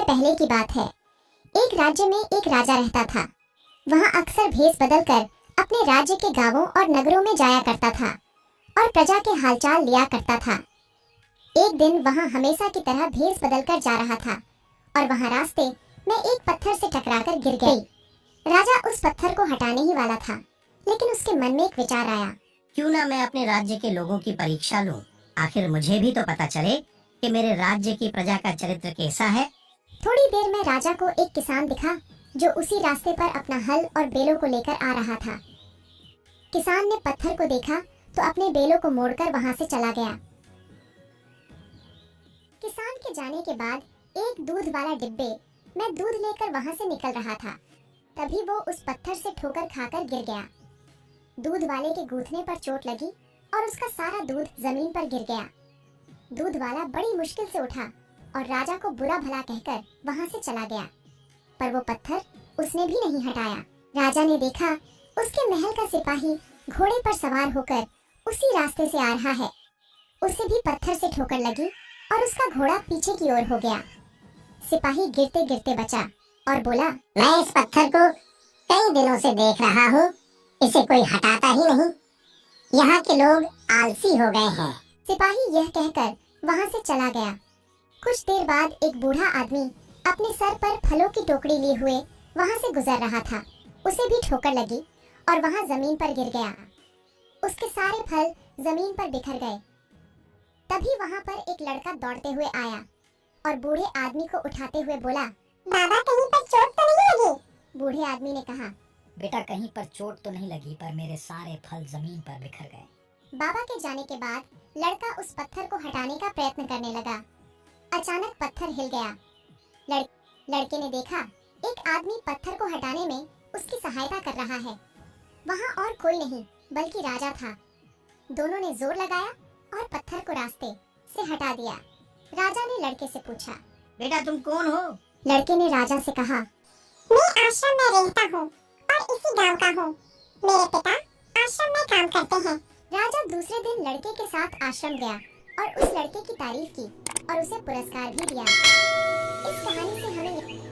समय पहले की बात है। एक राज्य में एक राजा रहता था। वहाँ अक्सर भेष बदलकर अपने राज्य के गांवों और नगरों में जाया करता था और प्रजा के हालचाल लिया करता था। एक दिन वहाँ हमेशा की तरह भेष बदलकर जा रहा था और वहाँ रास्ते में एक पत्थर से टकराकर गिर गई। राजा उस पत्थर को हटाने ही वाला था, लेकिन उसके मन में एक विचार आया। क्यों ना मैं अपने राज्य के लोगों की परीक्षा लूं? आखिर मुझे भी तो पता चले कि मेरे राज्य की प्रजा का चरित्र कैसा है। थोड़ी देर में राजा को एक किसान दिखा जो उसी रास्ते पर अपना हल और बेलों को लेकर आ रहा था। किसान ने पत्थर को देखा तो अपने बेलों को मोड़कर वहां से चला गया। किसान के जाने के बाद एक दूध वाला डिब्बे में दूध लेकर वहां से निकल रहा था। तभी वो उस पत्थर से ठोकर खाकर गिर गया। दूध वाले के घुटने पर चोट लगी और उसका सारा दूध जमीन पर गिर गया। दूध वाला बड़ी मुश्किल से उठा और राजा को बुरा भला कहकर वहां से चला गया, पर वो पत्थर उसने भी नहीं हटाया। राजा ने देखा उसके महल का सिपाही घोड़े पर सवार होकर उसी रास्ते से आ रहा है। उसे भी पत्थर से ठोकर लगी और उसका घोड़ा पीछे की ओर हो गया। सिपाही गिरते गिरते बचा और बोला, मैं इस पत्थर को कई दिनों से देख रहा हूँ, इसे कोई हटाता ही नहीं। यहाँ के लोग आलसी हो गए हैं। सिपाही यह कहकर वहाँ से चला गया। कुछ देर बाद एक बूढ़ा आदमी अपने सर पर फलों की टोकरी लिए हुए वहाँ से गुजर रहा था। उसे भी ठोकर लगी और वहाँ जमीन पर गिर गया। उसके सारे फल जमीन पर बिखर गए। तभी वहाँ पर एक लड़का दौड़ते हुए आया और बूढ़े आदमी को उठाते हुए बोला, बाबा कहीं पर चोट तो नहीं लगी? बूढ़े आदमी ने कहा, बेटा कहीं पर चोट तो नहीं लगी, पर मेरे सारे फल जमीन पर बिखर गए। बाबा के जाने के बाद लड़का उस पत्थर को हटाने का प्रयत्न करने लगा। अचानक पत्थर हिल गया। लड़के ने देखा एक आदमी पत्थर को हटाने में उसकी सहायता कर रहा है। वहाँ और कोई नहीं बल्कि राजा था। दोनों ने जोर लगाया और पत्थर को रास्ते से हटा दिया। राजा ने लड़के से पूछा, बेटा तुम कौन हो? लड़के ने राजा से कहा, मैं आश्रम में रहता हूँ और इसी गांव का हूँ। मेरे पिता आश्रम में काम करते हैं। राजा दूसरे दिन लड़के के साथ आश्रम गया और उस लड़के की तारीफ की और उसे पुरस्कार भी दिया। इस कहानी से हमें